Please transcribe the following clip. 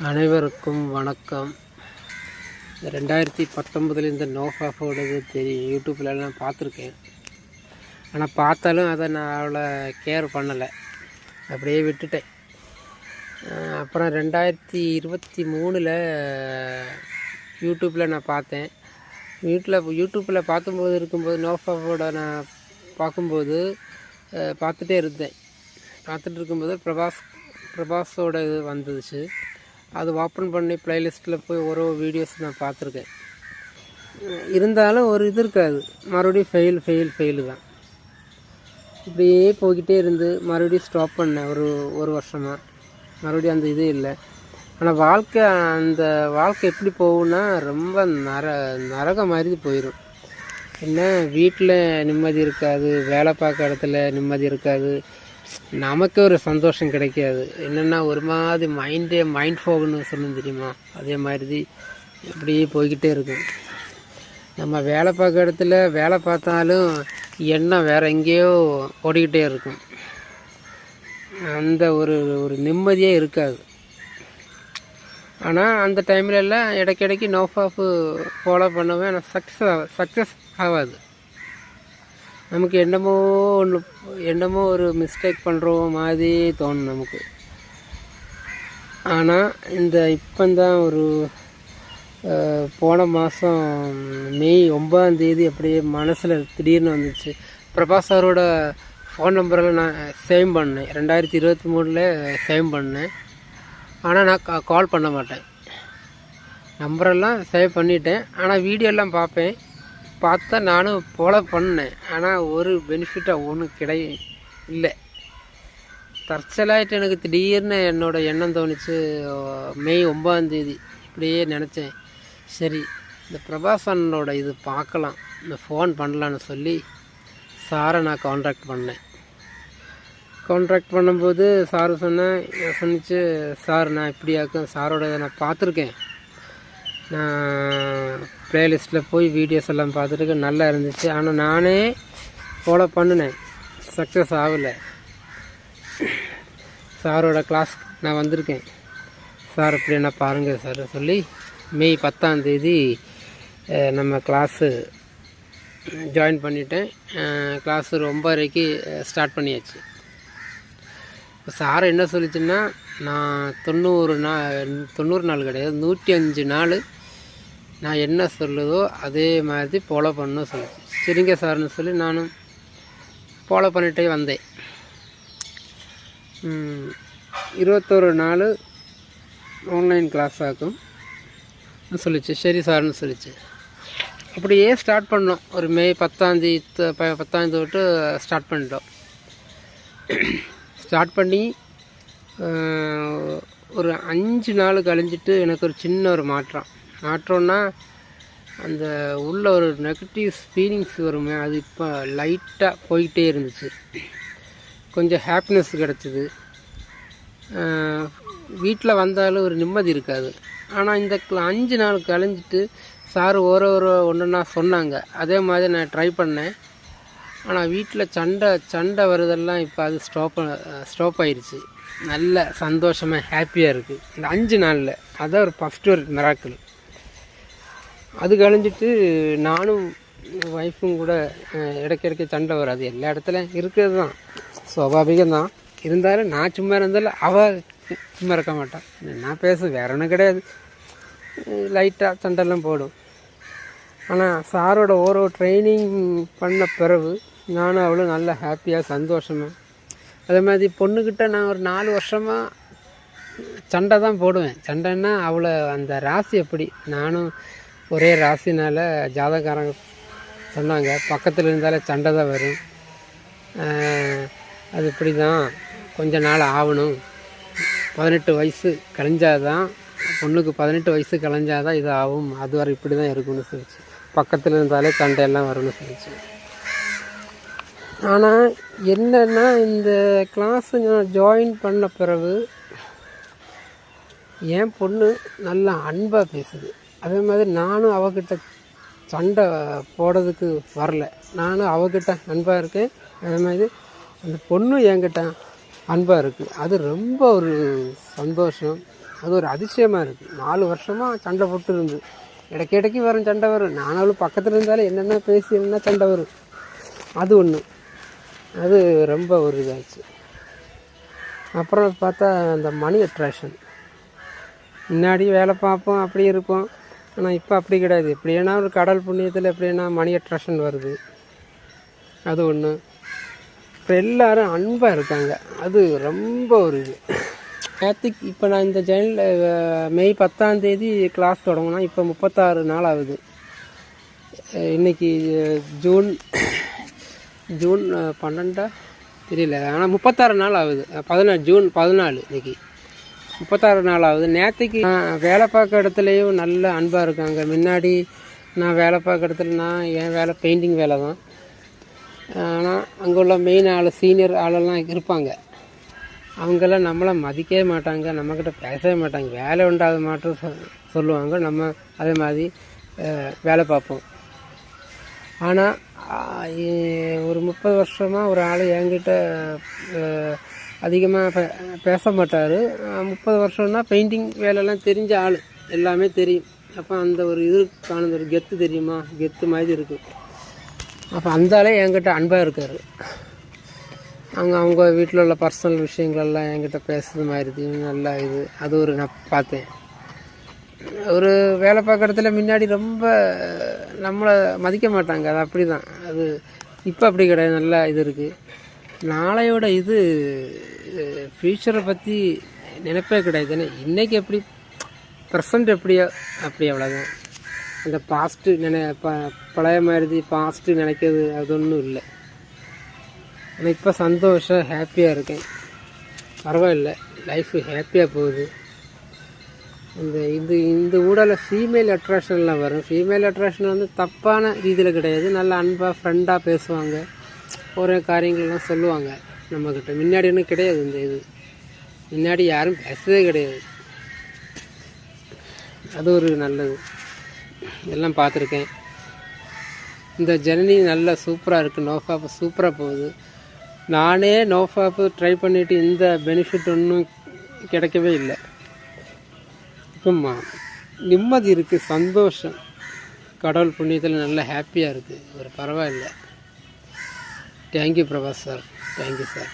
அனைவருக்கும் வணக்கம். 2019 இந்த நோஃபாஃபோடது தெரியும், யூடியூப்லலாம் பார்த்துருக்கேன். ஆனால் பார்த்தாலும் அதை நான் அவ்வளோ கேர் பண்ணலை, அப்படியே விட்டுட்டேன். அப்புறம் 2023 யூடியூப்பில் நான் பார்த்தேன். யூடியூப்பில் இருக்கும்போது நோஃபாஃபோட நான் பார்த்துட்டே இருந்தேன். பார்த்துட்டு இருக்கும்போது பிரபாஸோட இது வந்துச்சு. அது ஓப்பன் பண்ணி ப்ளேலிஸ்ட்டில் போய் ஒரு வீடியோஸ் நான் பார்த்துருக்கேன். இருந்தாலும் ஒரு இது இருக்காது, மறுபடியும் ஃபெயிலு தான். இப்படியே போய்கிட்டே இருந்து மறுபடியும் ஸ்டாப் பண்ணேன். ஒரு வருஷமாக மறுபடியும் அந்த இது இல்லை. ஆனால் அந்த வாழ்க்கை எப்படி போகும்னா ரொம்ப நரக மாதிரி போயிடும். என்ன, வீட்டில் நிம்மதி இருக்காது, வேலை பார்க்குற இடத்துல நிம்மதி இருக்காது, நமக்கு ஒரு சந்தோஷம் கிடைக்காது. என்னென்னா ஒரு மாதிரி மைண்ட் ஃபோகுன்னு சொல்லணும் தெரியுமா, அதே மாதிரி அப்படியே போய்கிட்டே இருக்கும். நம்ம வேலை பார்க்குற இடத்துல வேலை பார்த்தாலும் எண்ணம் வேறு எங்கேயோ ஓடிக்கிட்டே இருக்கும். அந்த ஒரு நிம்மதியே இருக்காது. ஆனால் அந்த டைமில் எல்லாம் இடைக்கிடைக்கு நோஃபாஃபு ஃபாலோ பண்ணுவேன். ஆனால் சக்ஸஸ் ஆகாது. நமக்கு என்னமோ ஒரு மிஸ்டேக் பண்ணுறோம் மாதிரி தோணும் நமக்கு. ஆனால் இப்போந்தான் போன மாதம் மே 9 அப்படியே மனசில் திடீர்னு வந்துச்சு. பிரபாஸ் சாரோட ஃபோன் நம்பரெல்லாம் நான் சேவ் பண்ணேன். 2023 சேவ் பண்ணேன். ஆனால் நான் கால் பண்ண மாட்டேன். நம்பரெல்லாம் சேவ் பண்ணிட்டேன். ஆனால் வீடியோலாம் பார்த்தா நானும் ஃபாலோ பண்ணேன். ஆனால் ஒரு பெனிஃபிட்டாக ஒன்றும் இல்லை. தற்செயலாயிட்டு எனக்கு திடீர்னு என்னோடய எண்ணம் தோணுச்சு. மே 9 இப்படியே நினச்சேன், சரி இந்த பிரபாஸ் அண்ணனோட இது பார்க்கலாம், இந்த ஃபோன் பண்ணலான்னு சொல்லி சாரை நான் கான்டாக்ட் பண்ணேன். கான்டாக்ட் பண்ணும்போது சார் சொன்னிச்சு, சார் நான் இப்படியாக்கும் சாரோட இதை நான் பார்த்துருக்கேன், நான் ப்ளேலிஸ்ட்டில் போய் வீடியோஸ் எல்லாம் பார்த்துருக்கேன், நல்லா இருந்துச்சு. ஆனால் நானே ஃபாலோ பண்ணினேன், சக்ஸஸ் ஆகலை. சாரோட கிளாஸ் நான் வந்திருக்கேன், சார் இப்படி என்ன பாருங்கள் சார் சொல்லி மே 10 நம்ம கிளாஸு ஜாயின் பண்ணிட்டேன். கிளாஸு 9:30 ஸ்டார்ட் பண்ணியாச்சு. இப்போ சார் என்ன சொல்லிச்சுன்னா, நான் 90 நாள் கிடையாது, 105 நாள் நான் என்ன சொல்லுதோ அதே மாதிரி ஃபாலோ பண்ணணும் சொல்லிச்சு. சரிங்க சார்னு சொல்லி நானும் ஃபாலோ பண்ணிகிட்டே வந்தேன். 21 நாள் ஆன்லைன் கிளாஸ் ஆகும் சொல்லிச்சு. சரி சார்னு சொல்லிச்சு. அப்படியே ஸ்டார்ட் பண்ணோம். ஒரு மே 10 தொட்டு ஸ்டார்ட் பண்ணிட்டோம். ஸ்டார்ட் பண்ணி ஒரு 5 நாள் கழிஞ்சிட்டு எனக்கு ஒரு சின்ன ஒரு மாற்றம்னா, அந்த உள்ள ஒரு நெகட்டிவ் ஃபீலிங்ஸ் வருமே, அது இப்போ லைட்டாக போய்கிட்டே இருந்துச்சு. கொஞ்சம் ஹாப்பினஸ் கிடச்சிது. வீட்டில் வந்தாலும் ஒரு நிம்மதி இருக்காது. ஆனால் இந்த 5 நாள் கழிஞ்சிட்டு சார் ஒன்றா சொன்னாங்க. அதே மாதிரி நான் ட்ரை பண்ணேன். ஆனால் வீட்டில் சண்டை வருதெல்லாம் இப்போ அது ஸ்டாப் ஆயிடுச்சு. நல்ல சந்தோஷமாக ஹாப்பியாக இருக்குது இந்த 5 நாளில். அதான் ஒரு ஃபஸ்ட்டு ஒரு மிராக்கிள். அது கழிஞ்சிட்டு நானும் ஒய்ஃபும் கூட இடைக்கிடைக்க சண்டை வராது, எல்லா இடத்துலையும் இருக்கிறது தான், சுவாபாவிகம்தான். இருந்தாலும் நான் சும்மா இருந்தாலும் அவள் சும்மா இருக்க மாட்டான். நான் வேற ஒன்றும் கிடையாது, லைட்டாக சண்டைலாம் போடும். ஆனால் சாரோட ட்ரைனிங் பண்ண பிறகு நானும் அவ்வளோ நல்லா ஹாப்பியாக சந்தோஷமாக. அதே மாதிரி பொண்ணுக்கிட்ட நான் ஒரு 4 வருஷமாக சண்டை தான் போடுவேன். சண்டைன்னா அவ்வளோ அந்த ராசி அப்படி. நானும் ஒரே ராசினால் ஜாதகாரங்க சொன்னாங்க, பக்கத்தில் இருந்தாலே சண்டை தான் வரும், அது இப்படி தான் கொஞ்ச நாள் ஆகணும், 18 வயசு கழிஞ்சாதான் பொண்ணுக்கு 18 வயசு கழிஞ்சாதான் இது ஆகும், அது வரை இப்படி தான் இருக்குன்னு சொல்லிச்சு. பக்கத்தில் இருந்தாலே சண்டையெல்லாம் வரும்னு சொல்லிச்சு. ஆனால் என்னென்னா, இந்த கிளாஸு நான் ஜாயின் பண்ண பிறகு என் பொண்ணு நல்லா அன்பாக பேசுது. அதே மாதிரி நானும் அவகிட்ட சண்டை போடுறதுக்கு வரல, நானும் அவகிட்ட அன்பாக இருக்கேன். அதே மாதிரி அந்த பொண்ணு என்கிட்ட அன்பாக இருக்குது. அது ரொம்ப ஒரு சந்தோஷம். அது ஒரு அதிசயமாக இருக்குது. 4 வருஷமாக சண்டை போட்டு இருந்து இடைக்கு வரும் சண்டை வரும். நானும் பக்கத்தில் இருந்தாலும் என்னென்ன பேசி என்ன சண்டை வரும். அது ஒன்று, அது ரொம்ப ஒரு இதாச்சு. அப்புறம் பார்த்தா அந்த மணி அட்ராக்ஷன், முன்னாடி வேலை பார்ப்போம் அப்படி இருக்கும். ஆனால் இப்போ அப்படி கிடையாது. எப்படின்னா ஒரு கடல் புண்ணியத்தில் எப்படின்னா மணி அட்ராக்ஷன் வருது. அது ஒன்று. இப்போ எல்லோரும் அன்பாக இருக்காங்க. அது ரொம்ப ஒரு இது. நேற்றுக்கு இப்போ நான் இந்த மே 10 கிளாஸ் தொடங்கினா இப்போ 36 நாள் ஆகுது. இன்றைக்கி ஜூன் 12 தெரியல, ஆனால் 36 நாள் ஆகுது. ஜூன் 14 இன்றைக்கி 36 நாள் ஆகுது. நேற்றுக்கு வேலை பார்க்க இடத்துலையும் நல்ல அன்பாக இருக்காங்க. முன்னாடி நான் வேலை பார்க்க இடத்துல என் வேலை பெயிண்டிங் வேலை தான். ஆனால் அங்கே உள்ள மெயின் ஆள் சீனியர் ஆளெல்லாம் இருப்பாங்க. அவங்கெல்லாம் நம்மளை மதிக்கவே மாட்டாங்க, நம்மக்கிட்ட பேசவே மாட்டாங்க. வேலை உண்டாத மாட்டும் சொல்லுவாங்க. நம்ம அதே மாதிரி வேலை பார்ப்போம். ஆனால் ஒரு 30 வருஷமாக ஒரு ஆள் என்கிட்ட அதிகமாக பேச மாட்டார். 30 வருஷம்னா பெயிண்டிங் வேலையெல்லாம் தெரிஞ்ச ஆள், எல்லாமே தெரியும். அப்போ அந்த ஒரு இது காணுது, ஒரு கெத்து தெரியுமா, கெத்து மாதிரி இருக்கும். அப்போ அந்த ஆளே என்கிட்ட அன்பாக இருக்கார். அவங்க வீட்டில் உள்ள பர்சனல் விஷயங்களெல்லாம் என்கிட்ட பேசுறது மாதிரி நல்லா இது. அது ஒரு நான் பார்த்தேன். ஒரு வேலை பார்க்குற இடத்துல முன்னாடி ரொம்ப நம்மளை மதிக்க மாட்டாங்க. அது அப்படி தான். அது இப்போ அப்படி கிடையாது. நல்லா இது இருக்குது. நாளையோட இது ஃப்யூச்சரை பற்றி நினைப்பே கிடையாது. ஏன்னா இன்றைக்கி எப்படி ப்ரெசண்ட் எப்படியோ அப்படி அவ்வளோதான். அந்த பாஸ்ட்டு பழைய மாதிரி பாஸ்ட்டு நினைக்கிறது அது ஒன்றும் இல்லை. ஆனால் இப்போ சந்தோஷம், ஹாப்பியாக இருக்கேன். பரவாயில்ல, லைஃபு ஹாப்பியாக போகுது. இந்த ஊடல ஃபீமேல் அட்ராக்ஷன்லாம் வரும். ஃபீமேல் அட்ராக்ஷன் வந்து தப்பான ரீதியில் கிடையாது. நல்லா அன்பாக ஃப்ரெண்டாக பேசுவாங்க, ஒரே காரியங்கள்லாம் சொல்லுவாங்க நம்மக்கிட்ட. முன்னாடி ஒன்றும் கிடையாது. இந்த இது முன்னாடி யாரும் பேசவே கிடையாது. அது ஒரு நல்லது. எல்லாம் பார்த்துருக்கேன். இந்த ஜர்னி நல்லா சூப்பராக இருக்குது. நோஃபாப் சூப்பராக போகுது. நானே நோஃபாப்பு ட்ரை பண்ணிவிட்டு இந்த பெனிஃபிட் ஒன்றும் கிடைக்கவே இல்லை. இப்போ நிம்மதி இருக்குது, சந்தோஷம். கடவுள் புண்ணியத்தில் நல்லா ஹாப்பியாக இருக்குது. ஒரு பரவாயில்லை. Thank you Prabhas sir, thank you sir.